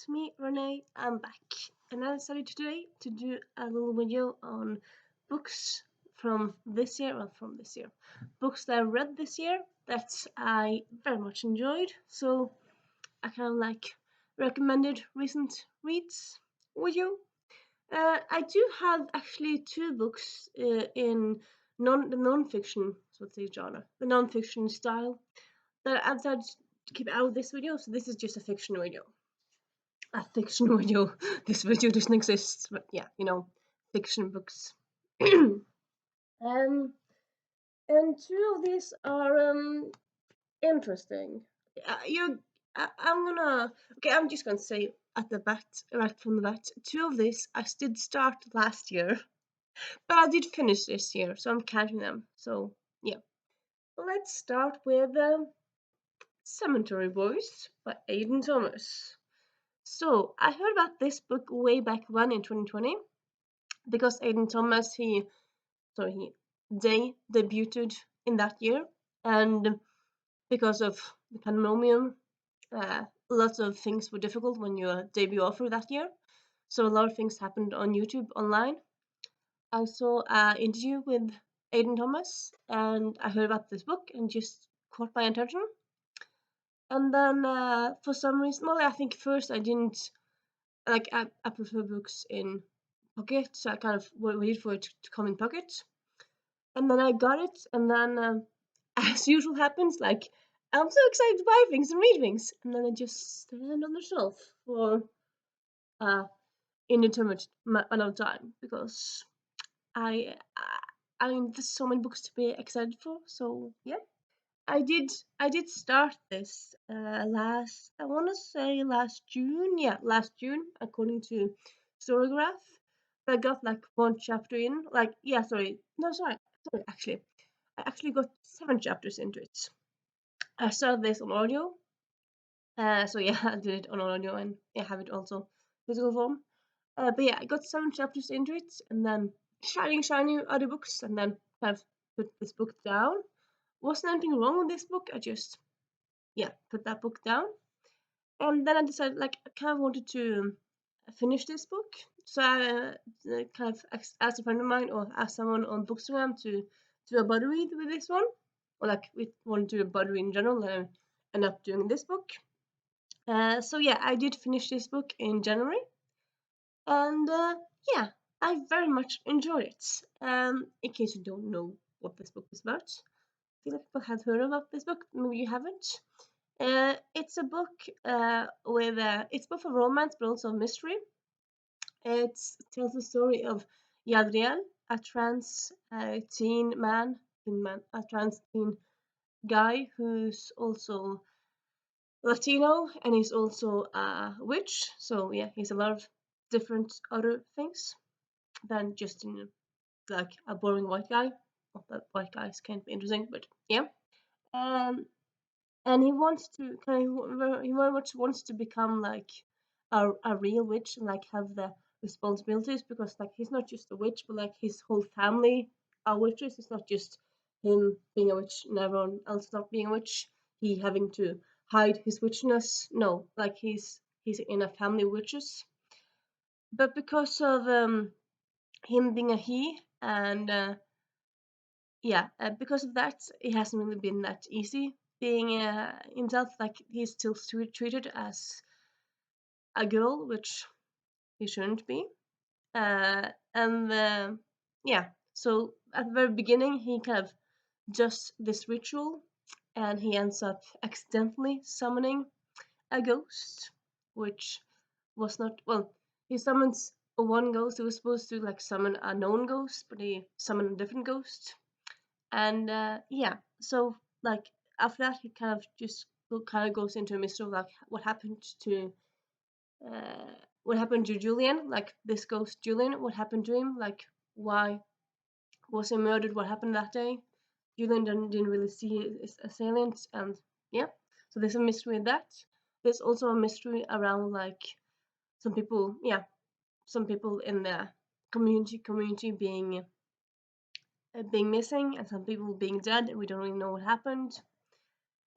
it's me, Renee. I'm back, and I decided today to do a little video on books from this year, books that I read this year that I very much enjoyed. So I kind of recommended recent reads with you. I do have actually two books in the non-fiction, so let's say genre, the non-fiction style that I decided to keep out of this video. So this is just a fiction video. A fiction video. This video doesn't exist, but yeah, fiction books. um, and two of these are interesting. You, I'm gonna. Okay, I'm just gonna say at the bat, right from the bat, two of these I did start last year, but I did finish this year, so I'm counting them. So yeah, let's start with Cemetery Boys by Aidan Thomas. So I heard about this book way back when in 2020 because Aidan Thomas they debuted in that year, and because of the pandemonium, lots of things were difficult when you debut offer that year. So a lot of things happened on YouTube online. I saw an interview with Aidan Thomas, and I heard about this book and just caught my attention. And then for some reason, well, I think first I didn't I prefer books in pocket, so I kind of waited for it to come in pocket. And then I got it, and then as usual happens, I'm so excited to buy things and read things, and then I just stand on the shelf for uh indeterminate amount of time because I I mean there's so many books to be excited for. So yeah, I did I did start this last, I want to say last June, yeah, last June according to Storygraph. But I got like one chapter in, sorry, actually I actually got 7 chapters into it. I started this on audio, so yeah, I did it on audio and I have it also physical form. But yeah, I got 7 chapters into it, and then shiny other books, and then kind of put this book down. Wasn't anything wrong with this book. I just put that book down, and then I decided I kind of wanted to finish this book. So I kind of asked a friend of mine or asked someone on Bookstagram to do a buddy read with this one, or we wanted to do a buddy read in general, and I ended up doing this book. So yeah, I did finish this book in January, and yeah, I very much enjoyed it. In case you don't know what this book is about, I feel like people have heard about this book, maybe you haven't. It's a book with it's both a romance but also a mystery. It tells the story of Yadriel, a trans a trans teen guy who's also Latino, and he's also a witch. So yeah, he's a lot of different other things than just like a boring white guy. Not that white guys can't be interesting, but yeah. Um, and he wants to he very much wants to become like a real witch and like have the responsibilities, because like he's not just a witch, but like his whole family are witches. It's not just him being a witch and everyone else not being a witch. He having to hide his witchness. No, like he's in a family of witches. But because of him being a he, and because of that, it hasn't really been that easy being himself. Like he's still treated as a girl, which he shouldn't be. And yeah, so at the very beginning, he kind of does this ritual, and he ends up accidentally summoning a ghost, which was not well. He summons one ghost. He was supposed to like summon a known ghost, but he summoned a different ghost. And so like after that, he kind of just goes into a mystery of like uh, what happened to Julian, like this ghost Julian, what happened to him, like why was he murdered, what happened that day. Julian didn't really see his assailant, and yeah, so there's a mystery in that. There's also a mystery around like some people, some people in the community being missing, and some people being dead, and we don't really know what happened.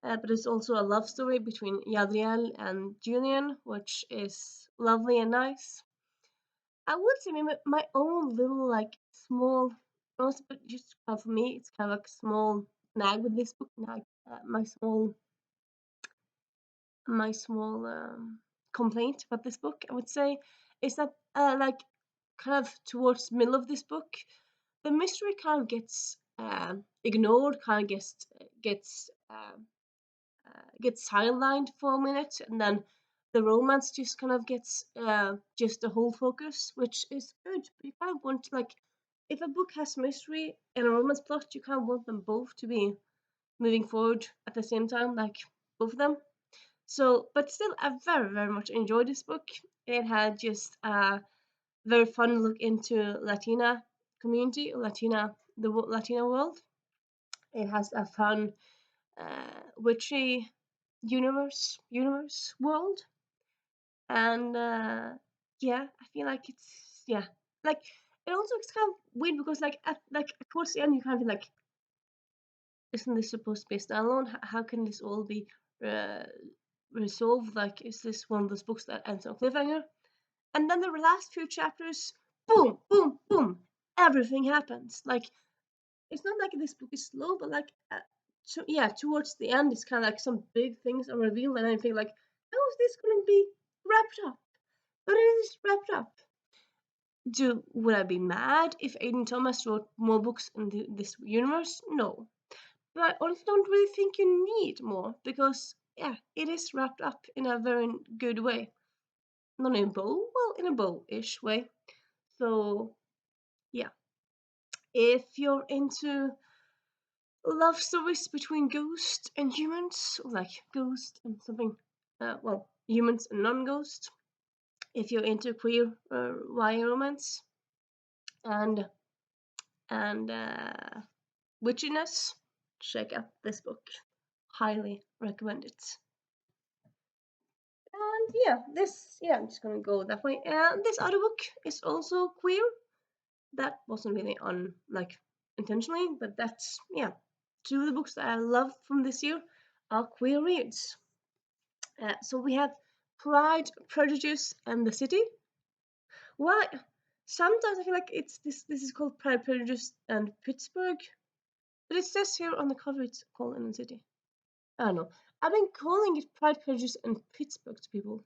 but it's also a love story between Yadriel and Julian, which is lovely and nice. I would say maybe my own little like small, also, but just for me, it's kind of like a small nag with this book. Nag, my small complaint about this book, I would say, is that like kind of towards middle of this book, the mystery kind of gets ignored, kind of gets sidelined for a minute, and then the romance just kind of gets just the whole focus, which is good. But you kind of want to, like, if a book has mystery and a romance plot, you kind of want them both to be moving forward at the same time, like both of them. So, but still, I very, very much enjoyed this book. It had just a very fun look into Latina community, Latina world. It has a fun, witchy universe world, and yeah, I feel like it's yeah, like it also is kind of weird because like towards the end you kind of feel like, isn't this supposed to be a standalone? How can this all be uh, resolved? Like, is this one of those books that ends on cliffhanger? And then the last few chapters, boom, boom, boom, everything happens. Like, it's not like this book is slow, but like, yeah, towards the end, it's kind of like some big things are revealed, and I feel like, how is this going to be wrapped up? But it is wrapped up. Would I be mad if Aiden Thomas wrote more books in this universe? No, but I also don't really think you need more because yeah, it is wrapped up in a very good way. Not in a bow, well, in a bow-ish way. So yeah, if you're into love stories between ghosts and humans, or like ghost and something, well, humans and non-ghost. If you're into queer YA romance and witchiness, check out this book. Highly recommend it. And yeah, I'm just gonna go that way. And this other book is also queer. That wasn't really on like intentionally, but that's yeah. Two of the books that I love from this year are queer reads. So we have Pride, Prejudice, and the City. Why? Sometimes I feel like it's this. This is called Pride, Prejudice, and Pittsburgh, but it says here on the cover it's called in the city. I don't know. I've been calling it Pride, Prejudice, and Pittsburgh to people.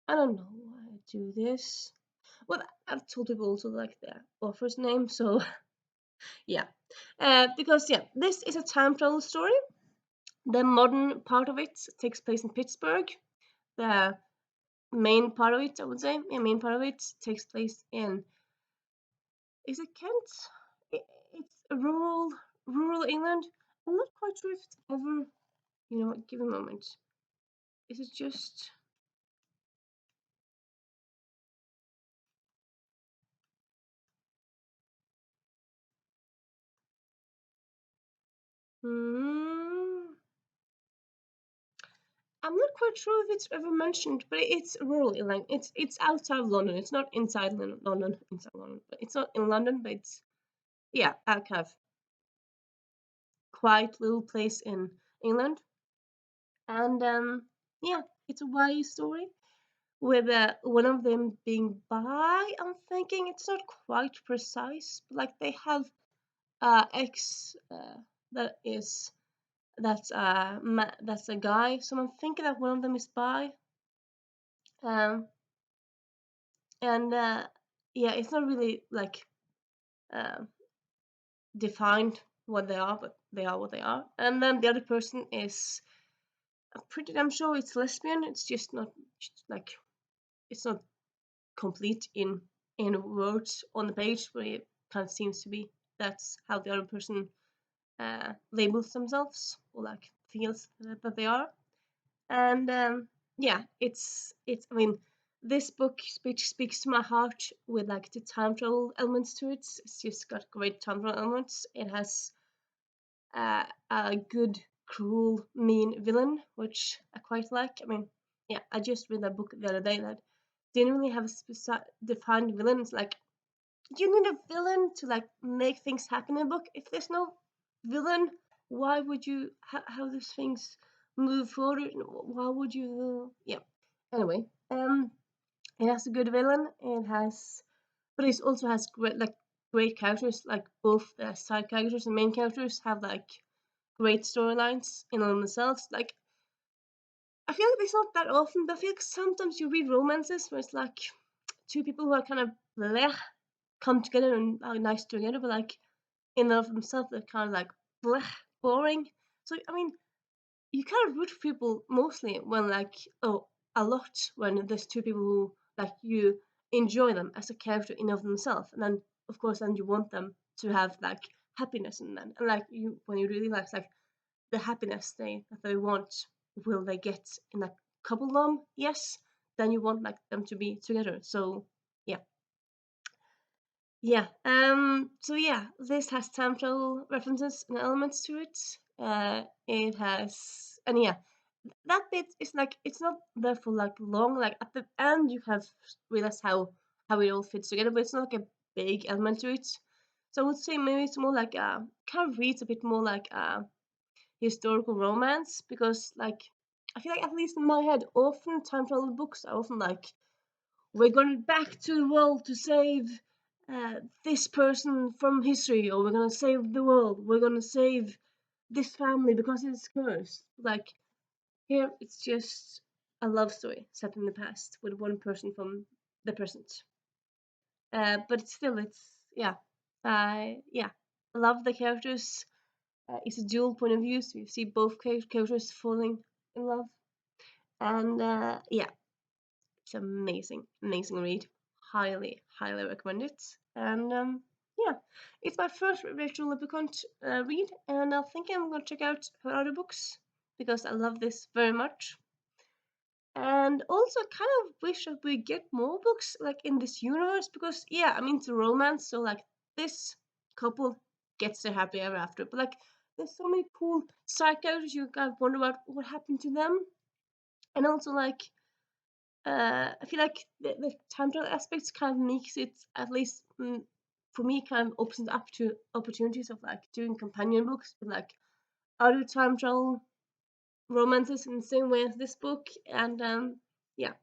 I don't know why I do this. Well, I've told people also like their author's name, so yeah. Because yeah, this is a time travel story. The modern part of it takes place in Pittsburgh. The main part of it, I would say, main part of it takes place in, is it Kent? It's a rural England. I'm not quite sure if it's ever. You know what? Give me a moment. Is it just? Hmm. I'm not quite sure if it's ever mentioned, but it's rural England. It's outside of London. It's not inside London. Inside London, but it's not in London. But it's yeah, a kind of quiet little place in England. And yeah, it's a YA story with one of them being bi. I'm thinking it's not quite precise, but like they have ex that is that's a guy. So I'm thinking that one of them is bi. Um, and yeah, it's not really like uh, defined what they are, but they are what they are. And then the other person is, I'm pretty damn sure it's lesbian. It's just not like it's not complete in words on the page, but it kind of seems to be. That's how the other person labels themselves or like feels that they are. And yeah, it's. I mean, this book speaks to my heart with like the time travel elements to it. It's just got great time travel elements. It has a good, cruel, mean villain, which I quite like. I mean, yeah, I just read that book the other day that didn't really have a defined villain. It's like you need a villain to like make things happen in a book. If there's no villain, why would you how these things move forward? Why would you? Yeah. Anyway, it has a good villain. It has, but it also has great characters. Like both the side characters and main characters have like great storylines in on themselves. Like I feel like it's not that often, but I feel like sometimes you read romances where it's like two people who are kind of bleh, come together and are nice together, but like in and of themselves they're kind of like bleh, boring. So I mean, you kind of root for people mostly when like a lot when there's two people who like you enjoy them as a character in of themselves, and then of course then you want them to have like happiness in them, and like you when you really like the happiness that they want, will they get in a couple them? Yes, then you want like them to be together. So yeah. Yeah. So yeah, this has time travel references and elements to it. It has, and yeah, that bit is like it's not there for like long. Like at the end, you have realized how it all fits together, but it's not like a big element to it. So I would say maybe it's more like kind of reads a bit more like historical romance, because like I feel like at least in my head, often time travel books are often like we're going back to the world to save this person from history, or we're gonna save the world. We're gonna save this family because it's cursed. Like here, it's just a love story set in the past with one person from the present. But still, it's yeah, yeah. I love the characters. It's a dual point of view, so you see both characters falling in love, and yeah, it's amazing, amazing read. Highly, highly recommend it. And yeah, it's my first Rachel Lippincott read, and I think I'm gonna check out her other books because I love this very much. And also, I kind of wish that we get more books like in this universe because yeah, I'm into romance, so like this couple gets their happy ever after. But like, there's so many cool side characters you kind of wonder about what happened to them, and also like I feel like the time travel aspects kind of makes it, at least for me, kind of opens up to opportunities of like doing companion books with like other time travel romances in the same way as this book. And yeah,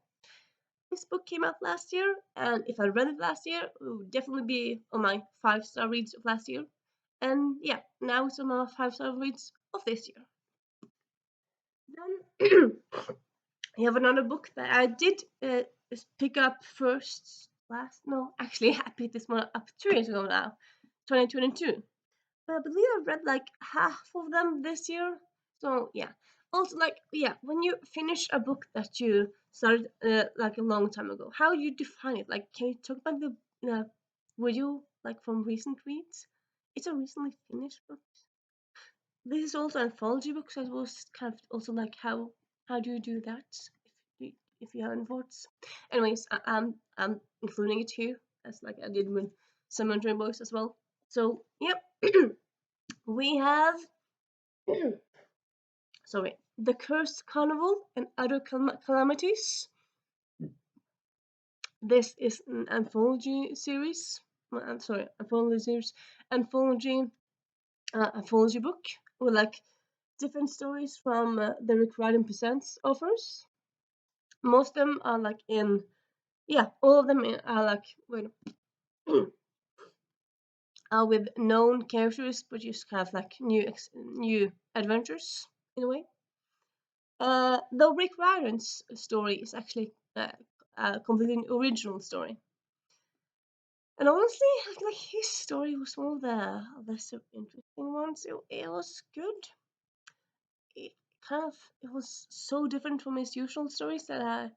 this book came out last year, and if I read it last year, it would definitely be on my 5-star reads of last year. And yeah, now it's on my 5-star reads of this year. Then I have another book that I did pick up first last. No, actually, I picked this one up 2 years ago now, 2022. But I believe I've read like half of them this year. So yeah. Also, like yeah, when you finish a book that you started like a long time ago, how do you define it? Like, can you talk about the were you like from recent reads? It's a recently finished book. This is also anthology books. I was kind of also like how do you do that if you have any thoughts? Anyways, I'm including it here as like I did with some other books as well. So yep, we have sorry, The Cursed Carnival and Other Calamities. This is an anthology series. I'm sorry, anthology series, anthology anthology book with like different stories from the Rick Riordan Presents offers. Most of them are like in, yeah, all of them are like are with known characters, but just kind of like new adventures in a way. Though Rick Riordan's story is actually a completely original story. And honestly, like his story was one of the lesser interesting ones. It was good. It it was so different from his usual stories that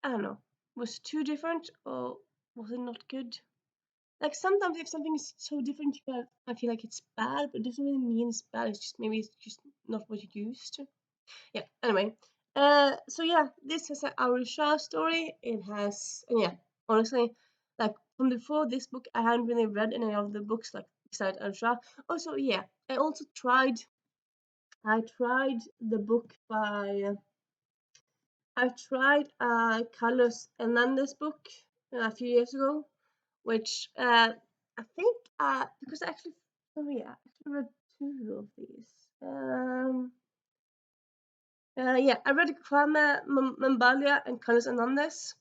I don't know, was too different or was it not good? Like sometimes if something is so different, I feel like it's bad, but it doesn't really mean it's bad. It's just maybe it's just not what you're used to. Yeah. Anyway, so yeah, this is an Arisha story. It has, and yeah, honestly, like from before this book, I hadn't really read any of the books like beside Arisha. Also, yeah, I also tried. I tried the book by. I tried Carlos Hernandez book a few years ago, which I think because I actually, oh yeah, I actually read two of these. Um, yeah, I read Kwame Mbalia and Carlos Hernandez.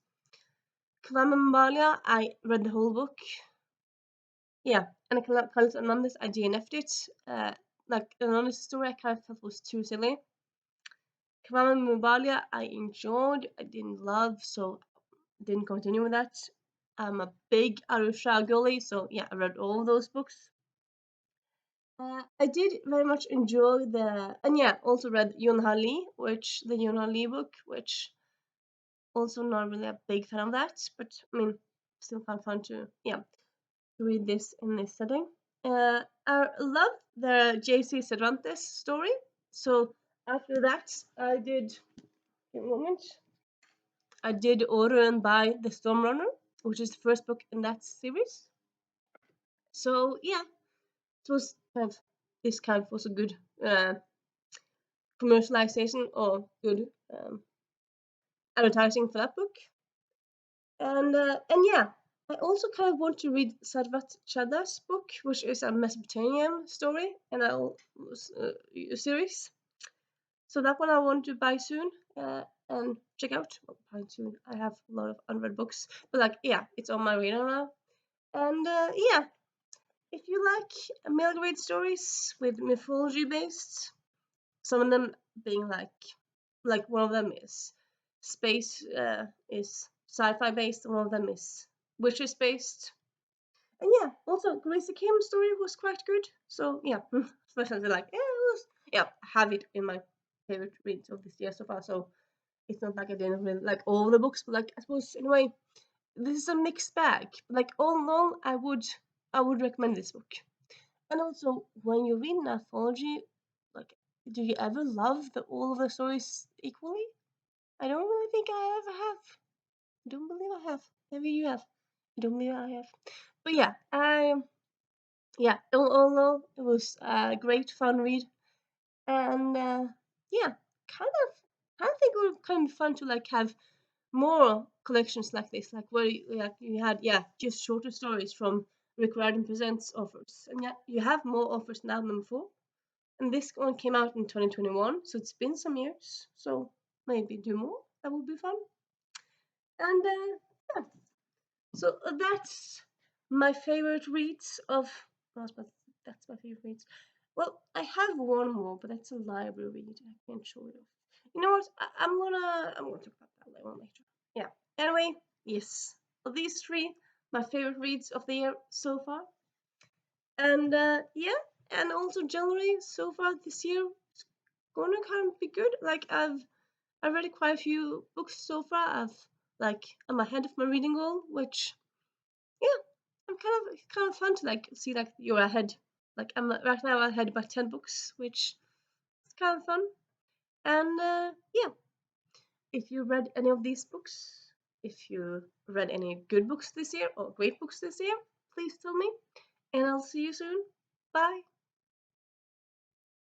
Kwame Mbalia, I read the whole book. Yeah, and Carlos Hernandez, I DNF'd it. Like Hernandez story, I kind of felt was too silly. Kwame Mbalia, I enjoyed, I didn't love, so didn't continue with that. I'm a big Arusha girly, so yeah, I read all those books. I did very much enjoy and yeah, also read Yunha Lee, the Yunha Lee book, which also not really a big fan of that, but I mean, still kind of fun to, yeah, to read this in this setting. I love the JC Cervantes story, so after that, a moment, I did order and buy The Storm Runner, which is the first book in that series. So yeah, it was kind of was a good commercialization or good advertising for that book. And yeah, I also kind of want to read Sarvat Chada's book, which is a Mesopotamian story and a series. So that one I want to buy soon and check out. Well, buy soon. I have a lot of unread books, but like yeah, it's on my radar now. And yeah, if you like middle grade stories with mythology based, some of them being like one of them is space is sci-fi based, one of them is witches based. And yeah, also Gracie Kim story was quite good. So yeah, especially like yeah, I have it in my favorite reads of this year so far. So it's not like I didn't really like all the books, but like I suppose in a way this is a mixed bag. Like all in all, I would recommend this book. And also, when you read an anthology, like, do you ever love all of the stories equally? I don't really think I ever have. I don't believe I have. Maybe you have. I don't believe I have. But yeah, all in all, it was a great fun read, and yeah, kind of think it would kind of be fun to like have more collections like this, like where you had just shorter stories from Rick Riordan Presents offers, and yeah, you have more offers now than before. And this one came out in 2021, so it's been some years. So maybe do more. That would be fun. And yeah, so that's my favorite reads of. That's my favorite reads. Well, I have one more, but that's a library read. I can't show it off. You know what? I'm gonna talk about that later. Yeah. Anyway, yes. Of these three, my favorite reads of the year so far. And yeah, and also generally so far this year gonna kind of be good. Like I've read quite a few books so far. I'm ahead of my reading goal, which yeah, I'm kind of fun to like see like you're ahead. Like I'm right now ahead by 10 books, which is kind of fun. And yeah, if you read any of these books, if you read any good books this year or great books this year, please tell me, and I'll see you soon. Bye.